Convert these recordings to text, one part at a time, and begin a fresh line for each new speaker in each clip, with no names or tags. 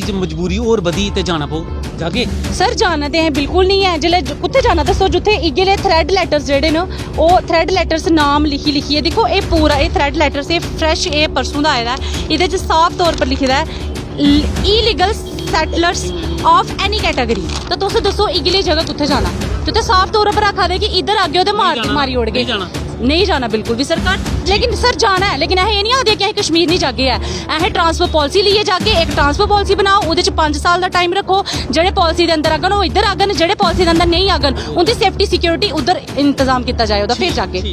च मजबूरी होर बधी ते जाना पो जागे
सर जाना ते बिल्कुल नहीं है जिल्लै कुत्थे जाना दस्सो जित्थे इ'यै थ्रैड लैटर्स जेह्ड़े न ओह् थ्रैड लैटर्स नाम लिखियै दिक्खो एह् पूरा एह् थ्रैड लैटर्स एह् फ्रैश एह् परसों दा आए दा ऐ एह्दे च साफ तौर पर लिखे दा ऐ इलीगल सैटलर्स ऑफ एनी कैटेगरी तो तुस दस्सो इ'यै जगह कुत्थे जाना ते साफ तौर पर आखा दे कि इधर आगे ते मारी ओड़गे नहीं जाना बिल्कुल भी सरकार लेकिन सर जाना है लेकिन असें एह् नहीं आखदे कि असें कश्मीर नहीं जागे है असें ट्रांसफर पॉलिसी लेइयै जागे एक ट्रांसफर पॉलिसी बनाओ ओह्दे च 5 साल दा टाइम रखो जेह्ड़े पॉलिसी दे अंदर आगन ओह् इद्धर आगन जेह्ड़े पॉलिसी दे अंदर नहीं आगन उंदी सेफ्टी सिक्योरिटी उधर इंतजाम किया जाए ओह्दा फिर जागे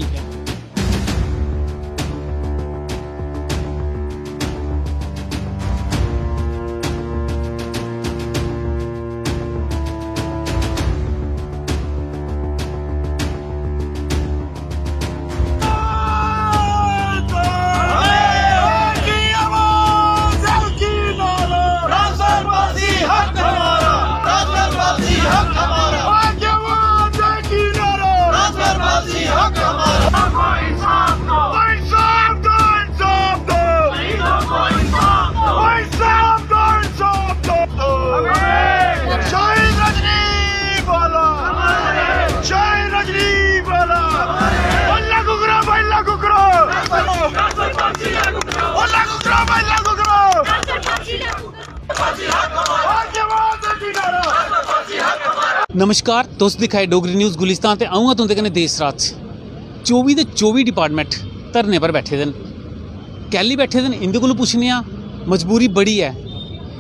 नमस्कार तुस दिखाए डोगरी न्यूज़ गुलिस्तान ते आऊँ तुंदे कन्नै देश रात 24 दे 24 डिपार्टमेंट धरने पर बैठे दे न कैली बैठे दे न इंदे कोलों पुच्छने आ मजबूरी बड़ी है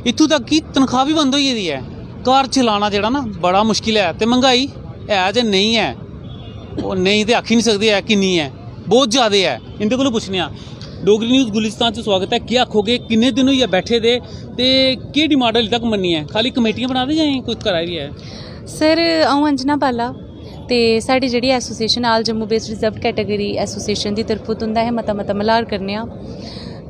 इत्थों तक कि तनख्वाह भी बंद हो गेदी है घर चलाना जेह्ड़ा ना बड़ा मुश्किल है ते महंगाई है जे नहीं है ओह् नहीं ते आखी नहीं सकदे है किन्नी है बहुत ज़्यादा है इंदे कोलों पुच्छने आ डोगरी न्यूज़ गुलिस्तान च स्वागत है क्या आखोगे किन्ने दिन होइए बैठे दे ते केह् डिमांड हाले तक मन्नी है खाली कमेटियां बना दे जां कोई करा दी है
सर अ'ऊं अंजना बाला ते साढ़ी जेह्ड़ी association all Jammu based reserve category association दी तरफों तुंदा असें मता मल्हार करने आं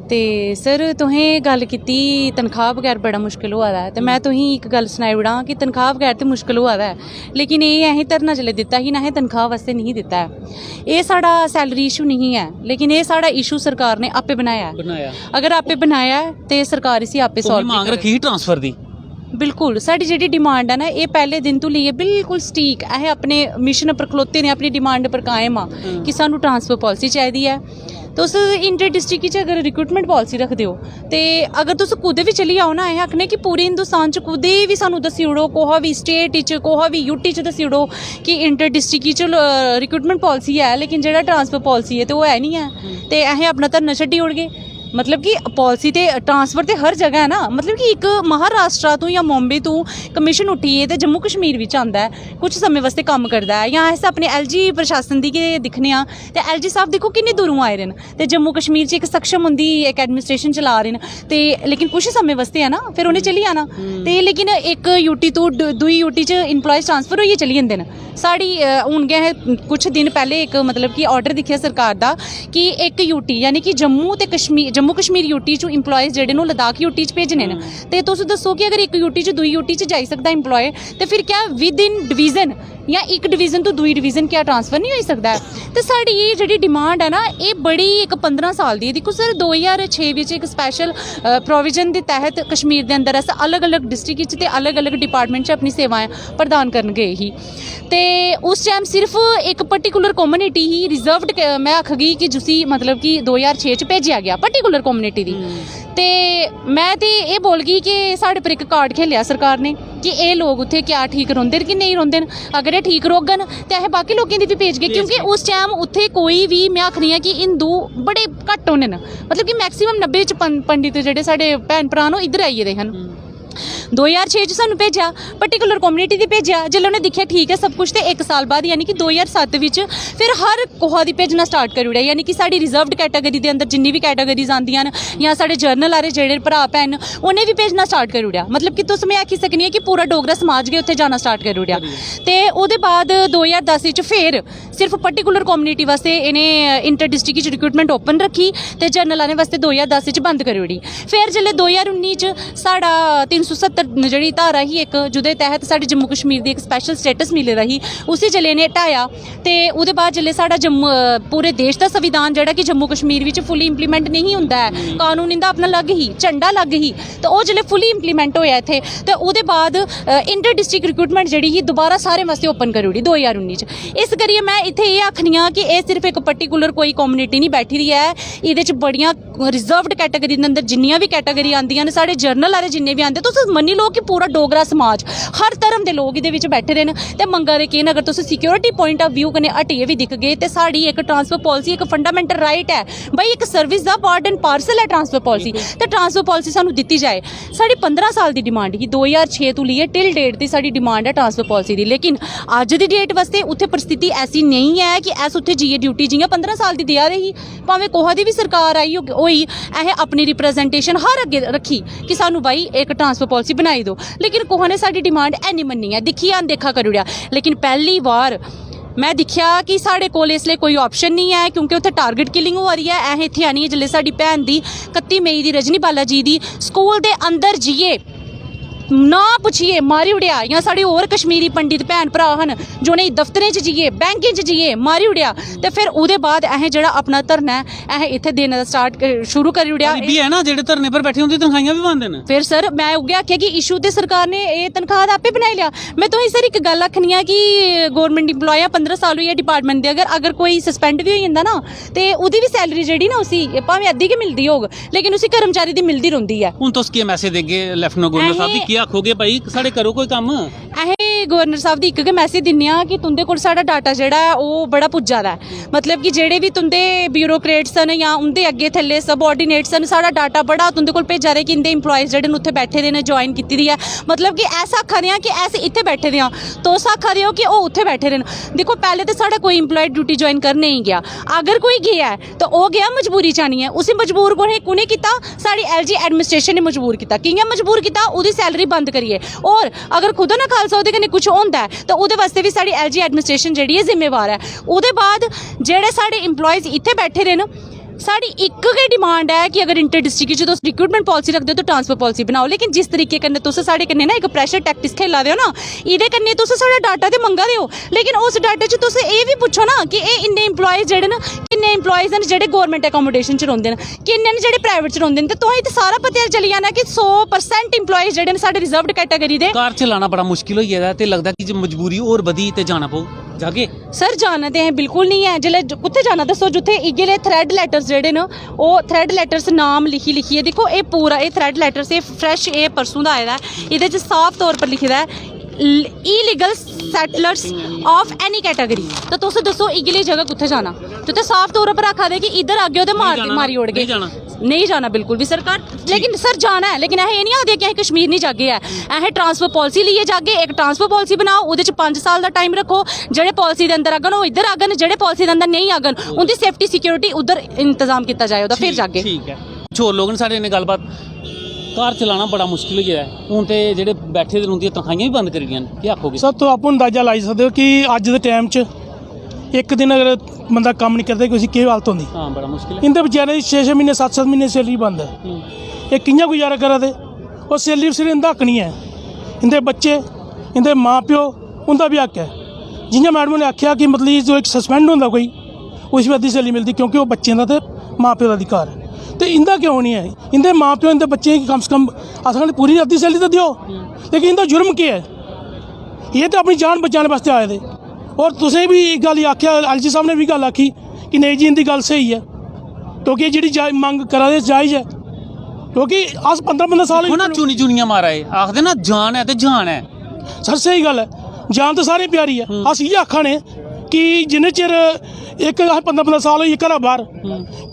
ते सर तुसें गल्ल कीती तनख्वाह बगैर बड़ा मुश्किल होआ दा ऐ ते मैं तुसें एक गल्ल सनाई ओड़ां कि तनख्वाह बगैर ते मुश्किल होआ दा ऐ लेकिन एह् असें धरना जेल्लै दित्ता ही ना असें तनख्वाह वास्ते नहीं दित्ता ऐ एह् साढ़ा सैलरी इशू नहीं है लेकिन एह् साढ़ा इशू सरकार ने आपे बनाया है अगर आपे बनाया है ते सरकार इसी आपे सॉल्व
मांग रखी ट्रांसफर दी
बिल्कुल साड़ी जेह्ड़ी डिमांड है ना ये पहले दिन तो लेइयै बिल्कुल सटीक असें अपने मिशन पर खलोते ने अपनी डिमांड पर कायम आ कि सानू ट्रांसफर पॉलिसी चाहिदी है तुस इंटर डिस्ट्रिक्ट च अगर रिक्रूटमेंट पॉलिसी रखदे हो ते अगर तुस कुदै भी चली जाओ ना असें आखने कि पूरे हिंदुस्तान च कुदै भी सानू दस्सी ओड़ो कोहा भी स्टेट च कोहा भी यूटी च दस्सी ओड़ो कि इंटर डिस्ट्रिक्ट च रिक्रूटमेंट पॉलिसी है लेकिन जेह्ड़ा ट्रांसफर पॉलिसी है ते ओह् है नहीं है ते असें अपना धरना छड्डी ओड़गे मतलब कि पॉलिसी ते ट्रांसफर ते हर जगह है ना मतलब कि एक महाराष्ट्र तो या मुंबई तो कमीशन उठिए ते जम्मू कश्मीर बिच आंदा है कुछ समय वास्ते कम्म करदा है या अस अपने एलजी प्रशासन दी गै दिक्खने आं ते एलजी साहब देखो किन्नी दूरों आए दे न ते जम्मू कश्मीर च एक सक्षम उंदी एक एडमिनिस्ट्रेशन चला रहे न ते लेकिन कुछ समय वास्ते है ना फिर उन्हें चली जाना ते लेकिन एक यूटी तो दूई यूटी च इंप्लॉयज ट्रांसफर होइए चली जंदे न साड़ी हून गै कुछ दिन पहले एक मतलब कि ऑर्डर दिक्खेआ सरकार दा कि एक यूटी यानी कि जम्मू ते कश्मीर जम्मू कश्मीर यूटी च इंप्लॉयज जेह्ड़े न लद्दाख यूटी च भेजने न ते तुस दस्सो कि अगर एक यूटी च दूई यूटी च जाई सकदा इंप्लॉय ते फिर क्या विद इन डिवीजन या एक डिवीजन तो दूई डिवीजन क्या ट्रांसफर नहीं होई सकदा है ते साड़ी ये जेह्ड़ी डिमांड है ना ये बड़ी एक 15 साल दी दिक्खो सर 2006 बिच एक स्पैशल प्रोविजन दे तहत कश्मीर दे अंदर अस अलग अलग डिस्ट्रिक्ट च ते अलग अलग डिपार्टमेंट च अपनी सेवाएं प्रदान करन गए ही ते उस टाइम सिर्फ एक पर्टिकुलर कम्युनिटी ही रिजर्वड मैं आखगी कि जिसी मतलब कि 2006 च भेजिया गया पर्टिकुलर कम्युनिटी दी ते मैं ते एह् बोलगी कि साढ़े पर एक कार्ड खेलिया सरकार ने कि एह् लोग उत्थे क्या ठीक रौंह्दे न कि नहीं रौंह्दे न अगर एह् ठीक रौह्ङन ते असें बाकी लोकें दी भी भेजगे क्योंकि उस टाइम उत्थे कोई भी मैं आखनी आं कि हिंदू बड़े घट्ट होने न मतलब कि मैक्सीमम 90 च पंडित जेह्ड़े साढ़े भैन भ्राऽ न ओह् इद्धर आई गेदे हन 2006 च सानू भेजा पर्टिकुलर कम्युनिटी दी भेजा जिल्लै उ'नें दिक्खेआ ठीक है सब कुछ ते एक साल बाद यानी कि 2007 बिच फिर हर कुहा दी भेजना स्टार्ट करी ओड़ेआ यानी कि साढ़ी रिजर्वड कैटेगरी दे अंदर जिन्नी भी कैटेगरीज आंदियां न या साढ़े जर्नल आह्ले जेह्ड़े भ्राऽ भैन उ'नें भी भेजना स्टार्ट करी ओड़ेआ मतलब कि तुस मैं आखी सकनी आं कि पूरा डोगरा समाज गै उत्थे जाना स्टार्ट करी ओड़ेआ ते ओह्दे बाद 2010 च फिर सिर्फ पर्टिकुलर कम्युनिटी वास्ते इ'नें इंटर डिस्ट्रिक्ट च रिक्रूटमेंट ओपन रखी ते जर्नल आह्लें वास्ते 2010 च बंद करी ओड़ी फिर जेल्लै 2019 च साढ़ा 370 ਜਿਹੜੀ ਧਾਰਾ ਹੀ ਇੱਕ ਜਿਹਦੇ ਤਹਿਤ ਸਾਡੇ ਜੰਮੂ ਕਸ਼ਮੀਰ ਦੀ ਇੱਕ ਸਪੈਸ਼ਲ ਸਟੇਟਸ ਮਿਲ ਰਹੀ ਉਸੇ ਜਲੇ ਨੇ ਹਟਾਇਆ ਤੇ ਉਹਦੇ ਬਾਅਦ ਜਲੇ ਸਾਡਾ ਜੰਮੂ ਪੂਰੇ ਦੇਸ਼ ਦਾ ਸੰਵਿਧਾਨ ਜਿਹੜਾ ਕਿ ਜੰਮੂ ਕਸ਼ਮੀਰ ਵਿੱਚ ਫੁੱਲੀ ਇੰਪਲੀਮੈਂਟ ਨਹੀਂ ਹੁੰਦਾ ਹੈ, ਕਾਨੂੰਨ ਇਹਦਾ ਆਪਣਾ ਅਲੱਗ ਹੀ ਝੰਡਾ ਅਲੱਗ ਹੀ ਤਾਂ ਉਹ ਜਲੇ ਫੁੱਲੀ ਇੰਪਲੀਮੈਂਟ ਹੋਇਆ ਇੱਥੇ ਤੇ ਉਹਦੇ ਬਾਅਦ ਇੰਟਰ ਡਿਸਟ੍ਰਿਕਟ ਰਿਕਰੂਟਮੈਂਟ ਜਿਹੜੀ ਹੀ ਦੁਬਾਰਾ ਸਾਰੇ ਵਾਸਤੇ ਓਪਨ ਕਰੀ ਉੜੀ 2019 ਚ। ਇਸ ਕਰੀਏ ਮੈਂ ਇੱਥੇ ਇਹ ਆਖਣੀ ਆ ਕਿ ਇਹ ਸਿਰਫ ਇੱਕ ਪਰਟੀਕੂਲਰ ਕੋਈ ਕਮਿਊਨਿਟੀ ਨਹੀਂ ਬੈਠੀ ਰਹੀ ਹੈ, ਇਹਦੇ ਚ ਬੜੀਆਂ ਰਿਜ਼ਰਵਡ ਕੈਟਾਗਰੀ ਦੇ ਅੰਦਰ ਜਿੰਨੀਆਂ ਵੀ ਕੈਟਾਗਰੀ ਆਉਂਦੀਆਂ ਨੇ ਸਾਡੇ ਜਰਨਲ ਵਾਲੇ ਜਿੰਨੇ ਵੀ ਆਉਂਦੇ ਤੁਸੀਂ ਮੰਨੀ ਲਓ ਕਿ ਪੂਰਾ ਡੋਗਰਾ ਸਮਾਜ ਹਰ ਧਰਮ ਦੇ ਲੋਕ ਇਹਦੇ ਵਿੱਚ ਬੈਠੇ ਰਹੇ ਨੇ ਤੇ ਮੰਗਾ ਰਹੇ ਕਿ ਅਗਰ ਤੁਸੀਂ ਸਿਕਿਉਰਿਟੀ ਪੁਆਇੰਟ ਆਫ ਵਿਊ ਕਨੇ ਹਟੀਏ ਵੀ ਦਿਖ ਗਏ ਤੇ ਸਾਡੀ ਇੱਕ ਟਰਾਂਸਫਰ ਪਾਲਿਸੀ ਇੱਕ ਫੰਡਾਮੈਂਟਲ ਰਾਈਟ ਹੈ ਬਈ ਇੱਕ service the part and parcel ਹੈ ਟਰਾਂਸਫਰ ਪਾਲਿਸੀ ਤੇ ਟਰਾਂਸਫਰ ਪਾਲਿਸੀ ਸਾਨੂੰ ਦਿੱਤੀ ਜਾਏ। ਸਾਡੀ 15 ਸਾਲ ਦੀ ਡਿਮਾਂਡ ਹੀ 2006 ਤੋਂ ਲਈਏ ਟਿਲ ਡੇਟ ਦੀ ਸਾਡੀ ਡਿਮਾਂਡ ਹੈ ਟਰਾਂਸਫਰ ਪਾਲਿਸੀ ਦੀ, ਲੇਕਿਨ ਅੱਜ ਦੀ ਡੇਟ ਵਾਸਤੇ ਉੱਥੇ परिस्थिति ऐसी नहीं है कि ऐस उत्थे जीए ड्यूटी जियां 15 साल की दिया रही भावें कोहा दी भी सरकार आई होई अहें अपनी रिप्रजेंटेशन हर अगे रखी कि सानू भाई एक ट्रांसफर पॉलिसी बनाई दो, लेकिन कोहा ने साडी डिमांड ऐ नहीं मन्नी है, दिखी अनदेखा करी ओड़िया। लेकिन पहली बार मैं दिखा कि साढ़े कोल इसलिए कोई ऑप्शन नहीं है क्योंकि उत्थे टारगेट किलिंग हो रही है। अहें इत्थे आनी है जिल्ले साडी भैन दी 31 मई दी रजनी बाला जी दी स्कूल दे अंदर जीए ना पुछिए मारी उड़िया या साढ़े होर कश्मीरी पंडित भैन भरा हैं जो नहीं दफ्तरें च जाइए बैंकें च जाइए मारी उड़िया ते फिर उहदे बाद अहें जेड़ा अपना धरना है अहें इत्थे देने दा स्टार्ट शुरू करी उड़िया।
भी है ना जेड़े धरने पर बैठे होंदे तनखाहियां भी बंद ने। फिर
सर मैं उगे आख्या कि इशू ते सरकार ने ये तनख्वाह आपे बनाई लिया। मैं तो सर एक गल आखनी है कि गौरमेंट इंप्लॉय 15 साल हुई है डिपार्टमेंट दे अगर कोई सस्पेंड भी हो जांदा ना ते उहदी भी सैलरी जेड़ी ना उसी भावें अद्धी गै मिलदी होग लेकिन उसी कर्मचारी दी मिलदी रहिंदी है।
हुण तुस की मैसेज देगे लेफ्टिनेंट गवर्नर साहब दी की आखोगे भाई साढ़े करो कोई काम?
अहें गवर्नर साहब दी इक गै मैसेज दिन्ने आ कि तुंदे कोल साढ़ा डाटा जेह्ड़ा है ओह् बड़ा पुज्जा दा है, मतलब कि जेह्ड़े भी तुंदे ब्यूरोक्रेट्स न या उंदे अग्गे थल्ले सबऑर्डिनेट्स न साढ़ा डाटा बड़ा तुंदे कोल भेजा दे कि इंदे इंप्लॉयज जेह्ड़े न उत्थे बैठे दे न ज्वाइन कीती दी है, मतलब कि ऐसा आखा दे कि अस इत्थे बैठे दे आं तुस आखा दे हो कि ओह् उत्थे बैठे दे न। देखो पहले तो साढ़ा कोई इंप्लॉय ड्यूटी ज्वाइन करने ही गया, अगर कोई गया है तो ओह् गया मजबूरी चानिए उसी मजबूर कुने कीता साढ़ी LG एडमिनिस्ट्रेशन ने मजबूर कीता। कि'यां मजबूर कीता? ओह्दी सैलरी बंद करिए और अगर खुदा ना खालसा ओह्दे कन्नै कुछ होंदा है तो ओह्दे वास्ते भी साढ़ी LG एडमिनिस्ट्रेशन जेह्ड़ी है जिम्मेवार है। ओह्दे बाद जेह्ड़े साढ़े इंप्लॉयज इत्थे बैठे दे न साड़ी एक गै डिमांड है कि अगर इंटर डिस्ट्रिक्ट तुस रिक्रूटमेंट पॉलिसी रखते हो तो ट्रांसफर पॉलिसी बनाओ, लेकिन जिस तरीके कन्नै तुस साढ़े कन्नै ना एक प्रेशर टैक्टिस खेला दे हो ना इहदे कन्नै तुस साढ़ा डाटा ते मंगा दे हो, लेकिन उस डाटे च तुस एह् भी पुच्छो ना कि एह् इन्ने इंप्लॉयज जेह्ड़े न किन्ने इंप्लॉयज न जेह्ड़े गौरमेंट अकोमोडेशन च रौंह्दे न किन्ने न जेह्ड़े प्राइवेट च रौंह्दे न ते तुसें ते सारा पता चली जाना कि 100% इंप्लॉयज जेह्ड़े न साढ़े रिजर्वड कैटेगरी दे।
कार चलाना बड़ा मुश्किल होई गेदा ते लगदा कि मजबूरी होर बधी ते जाना पऊ जागे।
सर जाना ते अहें बिल्कुल नहीं है, जिल्ले कुत्थे जाना दस्सो जित्थे इ'यै थ्रेड लेटर्स जेह्ड़े न ओह् थ्रेड लेटर्स नाम लिखिए देखो ये पूरा ये थ्रेड लेटर्स ये फ्रैश ये परसों दा आए दा एह्दे च साफ तौर पर लिखे दा है इलीगल सैटलर्स ऑफ एनी कैटेगरी। तो तुस दस्सो इ'यै जगह कुत्थे जाना तो साफ तौर पर आखा दे कि इधर आगे तो मारी ओड़गे नहीं जाना बिल्कुल भी सरकार, लेकिन सर जाना है लेकिन अहें नहीं आखदे कि अहें कश्मीर नहीं जागे है अहें ट्रांसफर पॉलिसी लिए जागे। एक ट्रांसफर पॉलिसी बनाओ उहदे च 5 साल का टाइम रखो, जेह्ड़े पॉलिसी के अंदर आगन वो इधर आगन, जेह्ड़े पॉलिसी के अंदर नहीं आगन उनकी सेफ्टी सिक्योरिटी उधर इंतजाम किया जाए उहदा फिर जागे।
ठीक है होर लोग न साढ़े ने गलबात घर चलाना बड़ा मुश्किल हो गया है हूँ तो जेह्ड़े बैठे दे उंदियां तनखाहियां भी बंद करी दियां न, केह् आखोगे?
सर तो आप अंदाजा लाई सकते हो कि अज के टाइम च एक दिन अगर बंदा कम्म नहीं करता कि उसकी केह् हालत होंदी।
हाँ बड़ा मुश्किल है।
इंदे बेचारे 6-6 महीने 7-7 महीने सैलरी बंद है, ये कि'यां गुजारा करा दे? और सैलरी सिर्फ इंदा हक नहीं है, इंदे बच्चे इंदे माँ प्यो उंदा भी हक है। जियां मैडम ने आख्या कि मतलब जो एक सस्पेंड होंदा कोई उस भी अद्धी सैलरी मिलती क्योंकि वो बच्चें दा ते माँ प्यो दा अधिकार है, तो इंदा क्यों नहीं है? इंदे माँ प्यो इंदे बच्चे कम से कम अस पूरी अद्धी सैलरी तो दियो, लेकिन इंदा जुर्म केह् है? ये तो अपनी जान बचाने वास्ते आए थे। और तुसें भी गल आख्या LG साहब ने भी गल आखी कि नहीं जी इंदी गल सही है क्योंकि जी मंग करा दे जायज़ है क्योंकि अस 15 साल
ना चुनी चुनियां मारा है आखदे ना जान है तो जान है।
सर सही गल है, जान तो सारी प्यारी है। अस इ'यै आखा ने कि जिन्ने चिर एक 15 साल होई घरा बाहर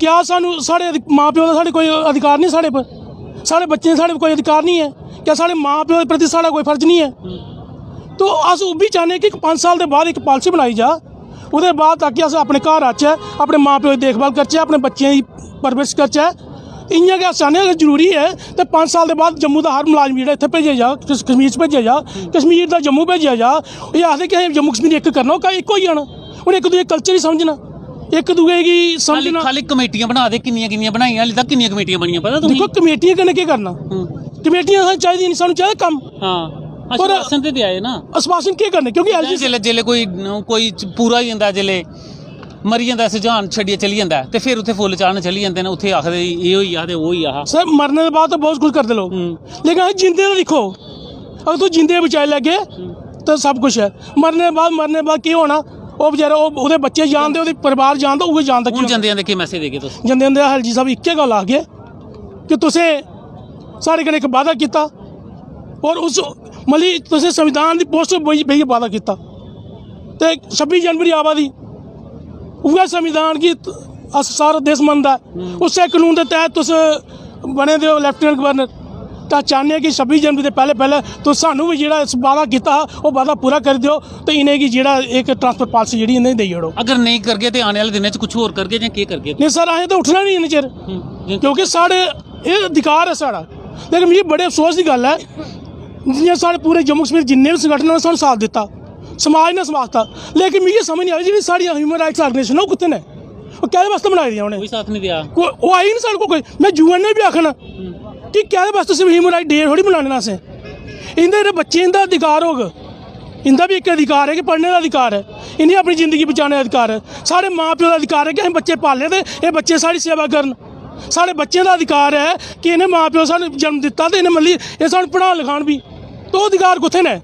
क्या सानू साढ़े माँ प्यो का साढ़े कोई अधिकार नहीं, साढ़े पर साढ़े बच्चें साढ़े कोई अधिकार नहीं है? क्या साढ़े माँ प्यो के प्रति साढ़ा कोई फर्ज नहीं है? तो अस ओह् भी चाहने कि 5 साल के बाद एक पॉलिसी बनाई जा उसदे बाद ताकि अस अपने घर आचै अपने माँ प्यो की देखभाल करचै अपने बच्चें की परवरिश करचै। इ'यां गै अस चाहने अगर जरूरी है तो 5 साल के बाद जम्मू का हर मुलाजम जेह्ड़ा इत्थै भेजेआ जा कश्मीर च भेजेआ जा, कश्मीर का जम्मू भेजेआ जा। ये आखदे कि असें जम्मू कश्मीर एक करना ओह् इक होई जाना, हून एक दूए कल्चर ही समझना एक दूए की समझना।
खाली कमेटियां बना दे किन्नियां बनाइयां हाले तक किन्नियां कमेटियां बनियां पता तुसें?
देखो कमेटियां कन्नै केह् करना कमेटियां सानूं चाहिदियां नहीं, सानूं चाहिदा कम्म।
हाँ
और
आश्वासन ते आए ना
आश्वासन केह् करने, क्योंकि एलजी
जेल्लै जेल्लै कोई पूरा होई जंदा, जेल्लै मरी जंदा सुझान छड्डियै चली जंदा ते फिर उत्थे फुੱਲ चाढ़न चली जंदे न, उत्थे आखदे एह् होई आ ते ओह् होई आ।
सर मरने के बाद तो बहुत कुछ करते लोग, लेकिन अस जिंदे दा दिक्खो, अगर तुस जिंदे बचाई लैगे तो सब कुछ है। मरने के बाद केह् होना, ओह् बेचारे ओह्दे बच्चे जानदे, ओह्दे परिवार जानदा, उ'ऐ जानदा।
हून जंदे जंदे केह् मैसेज देगे तुस?
जंदे जंदे एलजी साहब इक्कै गल्ल आखगे कि तुसें साढ़े कन्नै इक वादा कीता और उस मतलब तुसें संविधान दी पोस्ट बेहियै वादा कीता ते 26 जनवरी आवा दी, उ'ऐ संविधान गी अस सारा देश मनदा है, उस्सै कानून दे तैह्त तुस बने दे हो लैफ्टिनेंट गवर्नर। तो चाहने कि 26 जनवरी के पहले तुस सानूं भी जेह्ड़ा वादा कीता हा ओह् वादा पूरा करी दिओ ते इ'नेंगी जेह्ड़ा एक ट्रांसफर पॉलिसी जेह्ड़ी इ'नेंगी देई ओड़ो।
अगर नहीं करगे तो आने वाले दिनों च कुछ होर करगे जां केह् करगे?
नहीं सर, असें तो उठना नहीं इन्ने चिर, क्योंकि साढ़े एह् अधिकार है साढ़ा। लेकिन मिगी बड़े अफसोस की गल्ल है, जियां साढ़े पूरे जम्मू कश्मीर जिन्ने भी संगठन उन्होंने सानूं साथ दिता, समाज ने समाजता, लेकिन मिगी समझ नहीं आ रही जी साढ़ी ह्यूमन राइट्स ऑर्गेनाइजेशन ओह् कुत्थे ने, ओह् कैह्दे वास्ते बनाई दियां उ'नें?
कोई साथ नहीं दिया,
ओह् आई नहीं साढ़े कोई। मैं यूएन ने भी आखना कि कैह्दे वास्ते सिर्फ ह्यूमन राइट डे थोड़ी बनाने असें, इंदे जेह्ड़े बच्चे इंदा अधिकार होग, इंदा भी एक अधिकार है कि पढ़ने का अधिकार है, इन्हें अपनी जिंदगी बचाने का अधिकार है। साढ़े माँ प्यो का अधिकार है कि असें बच्चे पाले ते एह् बच्चे साढ़ी सेवा करन। साढ़े बच्चें का अधिकार है कि इन्हें माँ प्यो सानूं जन्म दिता ते इन्हें मतलब एह् सानूं पढ़ान लिखान भी, तो अधिकार कुत्थे ने?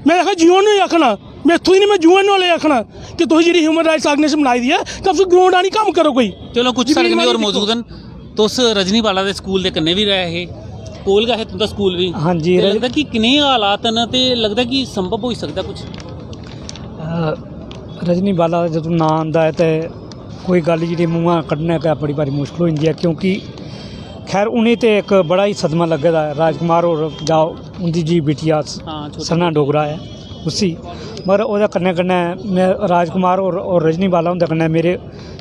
मैं आखा यूएन ने आखना, मैं इत्थूं ही नहीं, मैं यूएन वाले आखना कि तुसीं जेह्ड़ी ह्यूमन राइट्स ऑर्गेनाइजेशन बनाई दी है कम से कम ग्राउंड आनी कम्म करो कोई।
चलो कुछ साढ़े कन्नै होर मौजूद न। तुस रजनीवाला दे स्कूल दे कन्नै भी रहे हे, कोल गै है तुंदा स्कूल भी?
हाँ जी।
ते लगदा कि कनेह् हालात न ते लगदा कि संभव होई सकदा कुछ?
रजनीवाला जदों नां आंदा है तो कोई गल जी मूँह कड्ढने का बड़ी भारी मुश्किल हो जाती है, क्योंकि खैर उन्हें तो एक बड़ा ही सदमा लगे दा है। राजकुमार और जाओ उनकी जी बिटिया सना डोगरा है उसी, मगर ओह्दे कन्नै कन्नै मैं राजकुमार और रजनीवाला उंदे कन्नै मेरे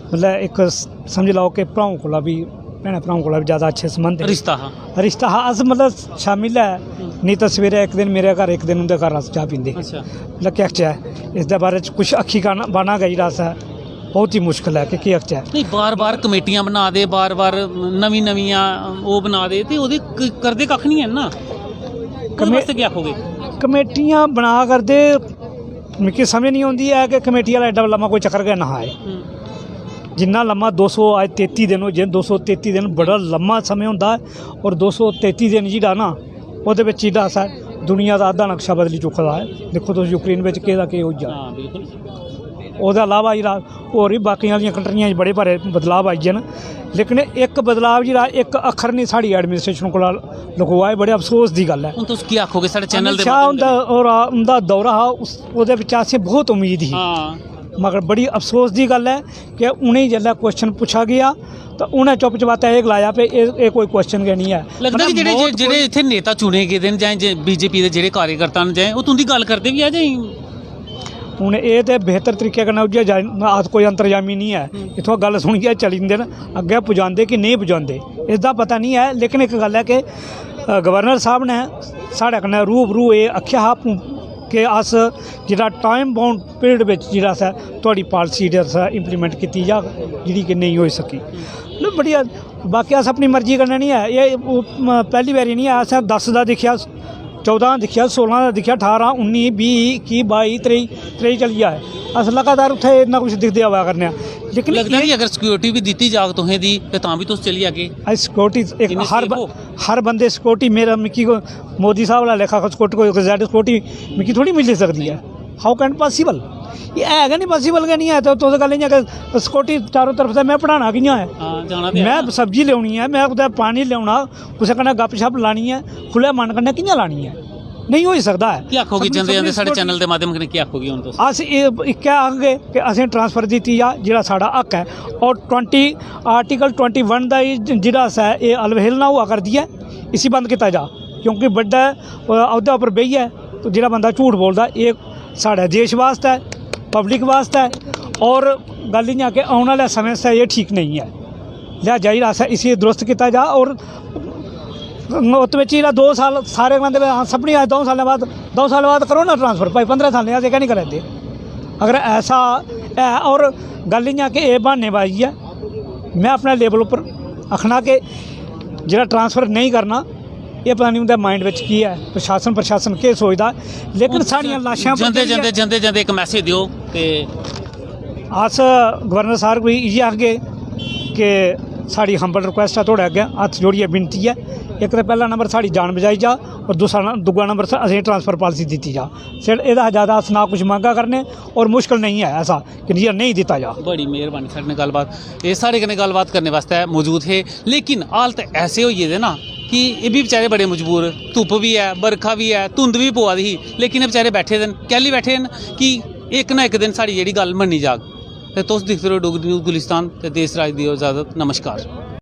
मतलब एक समझ लाओ कि भ्राऊं कोला भी, भैन भ्राऊं कोला भी ज़्यादा अच्छे संबंध रिश्ता हा। अस मतलब शामिल है, नहीं तो सवेरे एक दिन मेरे घर एक दिन उंदे घर अस चाह पींदे। मतलब क्या आखचै इसदे बारे च कुछ अक्खी बाना गई रस है, बहुत ही मुश्किल है कि केह् आखचै।
नहीं बार बार कमेटियां बना दे, बार बार नवियां ओह् बना दे ते ओह्दे करदे कक्ख नहीं है ना, वास्ते क्या आखोगे?
कमेटियां बना करदे मिगी समझ नहीं आती है कि कमेटी वाला एड्डा लम्मा कोई चक्कर गै ना है, जिन्ना लम्मा 233 दिन हो जाए, 233 दिन बड़ा लम्मा समय होंदा है, और 233 दिन जेह्ड़ा ना ओह्दे विच जेह्ड़ा अस दुनिया दा अद्धा नक्शा बदली चुके दा है। दिक्खो तुस यूक्रेन बिच केह् दा केह् होई जा, ओह्दे अलावा जेह्ड़ा होर भी बाकी आह्लियां कंट्रियां च बड़े भारे बदलाव आई गे न, लेकिन एक बदलाव जेह्ड़ा एक अक्खर नहीं साढ़ी एडमिनिस्ट्रेशन कोला लकोआ है, बड़े अफसोस की गल है।
हुण तुस केह् आखोगे साढ़े चैनल दे
उंदा दौरा हा, ओह्दे बिच असें बहुत उम्मीद ही, मगर बड़ी अफसोस की गल है कि उ'नेंगी जेल्लै क्वेश्चन पुच्छा गया तो उ'नें चुप चपाता एह् गलाया कि एह् कोई क्वेश्चन गै नहीं है।
लगदा कि जेह्ड़े इत्थै नेता चुने गेदे न जां बीजेपी दे जेह्ड़े कार्यकर्ता न जां ओह् तुंदी गल्ल करदे बी है जां
हूँ ये तो बेहतर तरीके कन्नै उ'यै अस कोई अंतरजामी नहीं है, इत्थों गल सुनियै चली जंदे न, अग्गें पुजांदे कि नहीं पुजांदे इसदा पता नहीं है। लेकिन एक गल है कि गवर्नर साहब ने साढ़े कन्नै रूबरू एह् आखेआ हा कि अस जेह्ड़ा टाइम बाउंड पीरियड बिच जेह्ड़ा असें तुहाड़ी पॉलिसी इंप्लीमेंट कीती जाग जेह्ड़ी कि नहीं होई सकी। मतलब बढ़िया, बाकी अस अपनी मर्जी कन्नै नहीं है, ये पहली बारी नहीं है, असें 10 दा दिक्खेआ, 14 दिक्खेआ, 16 दा दिक्खेआ, 18, 19, 20, 21, 22, 23 चली जाए, अस लगातार उत्थे इन्ना कुछ दिखदे आवा करने। लेकिन
लगदा कि अगर सिक्योरिटी भी दित्ती जाग तुसें दी ते तां भी तुस चली जागे?
सिक्योरिटी एक हर बंदे सिक्योरिटी मेरा मिकी मोदी साहब वाला लेखा सिक्योरिटी कोई एग्जैक्ट सिक्योरिटी मिकी थोड़ी मिली सकदी है। हाउ कैन पॉसिबल, ये है गै नहीं, पॉसिबल गै नहीं है। तो तुस गल इ'यां कि सिक्योरिटी चारों तरफ से मैं पढ़ाना कि'यां है, मैं सब्जी लेनी है, मैं कुदै पानी लेना, कुसै कन्नै गप शप लानी है, खुले मन कन्नै कि'यां लानी है, नहीं होई सकदा है।
क्या आखोगे जंदे जंदे साढ़े चैनल के माध्यम कन्नै क्या आखोगे हुण तुस?
अस इक्कै आखगे कि असें ट्रांसफर दित्ती जा जेह्ड़ा साढ़ा हक है, और आर्टिकल 21 दा जेह्ड़ा है ये अवहेलना होआ करदी है, इसी बंद कीता जा, क्योंकि बड्डा ओह्दे उप्पर बेहियै तो जेह्ड़ा बंदा झूठ बोलदा एह् साढ़े देश वास्ते पब्लिक वास्ते, और गल इ'यां कि औने आह्ले समय से ये ठीक नहीं है, लिहाजा जेह्ड़ा असें इसी दुरुस्त कीता जा। और उत्त बिच जेह्ड़ा 2 साल सारे गलांदे सभनीं 2 साल बाद करो ना ट्रांसफर, भाई 15 सालें अस क्या नहीं करा दे, अगर ऐसा है। और गल इ'यां कि एह् बहानेबाजी है। मैं अपने लेवल उप्पर आखना कि जेह्ड़ा ट्रांसफर नहीं करना ਇਹ ਪਤਾ ਨਹੀਂ ਉਹਦਾ ਮਾਈਂਡ ਵਿੱਚ ਕੀ ਹੈ, ਪ੍ਰਸ਼ਾਸਨ ਕੀ ਸੋਚਦਾ। ਲੇਕਿਨ ਸਾਡੀਆਂ ਲਾਸ਼ਾਂ
ਜਾਂਦੇ ਇੱਕ ਮੈਸੇਜ ਦਿਓ ਤੇ
अस गवर्नर साहब कोई इयै आखगे कि साड़ी हंबल रिक्वेस्ट है थोड़े अग्गें हत्थ जोड़िए विनती है, एक तो पहला नंबर साड़ी जान बचाई जा और दूसरा नंबर असें ट्रांसफर पॉलिसी दी जा। सिर्फ एह्दा ज़्यादा अस ना कुछ मंगा करने और मुश्किल नहीं है ऐसा कि नहीं दिता जा।
बड़ी मेहरबानी साढ़े ने गलबात ये साढ़े कन्नै गलबात करने वास्ते मौजूद है, लेकिन हालत ऐसे होई गेदे ना कि ये भी बेचारे बड़े मजबूर, धुप्प भी है, बरखा भी है, धुंध भी पवा दी ही, लेकिन बेचारे बैठे दे कैली बैठे न कि एक ना एक दिन साड़ी जेह्ड़ी गल मन्नी जाग। ते तुस दिखदे रहो डोगरी न्यूज़ गुलिस्तान ते देश राज दियो इजाजत, नमस्कार।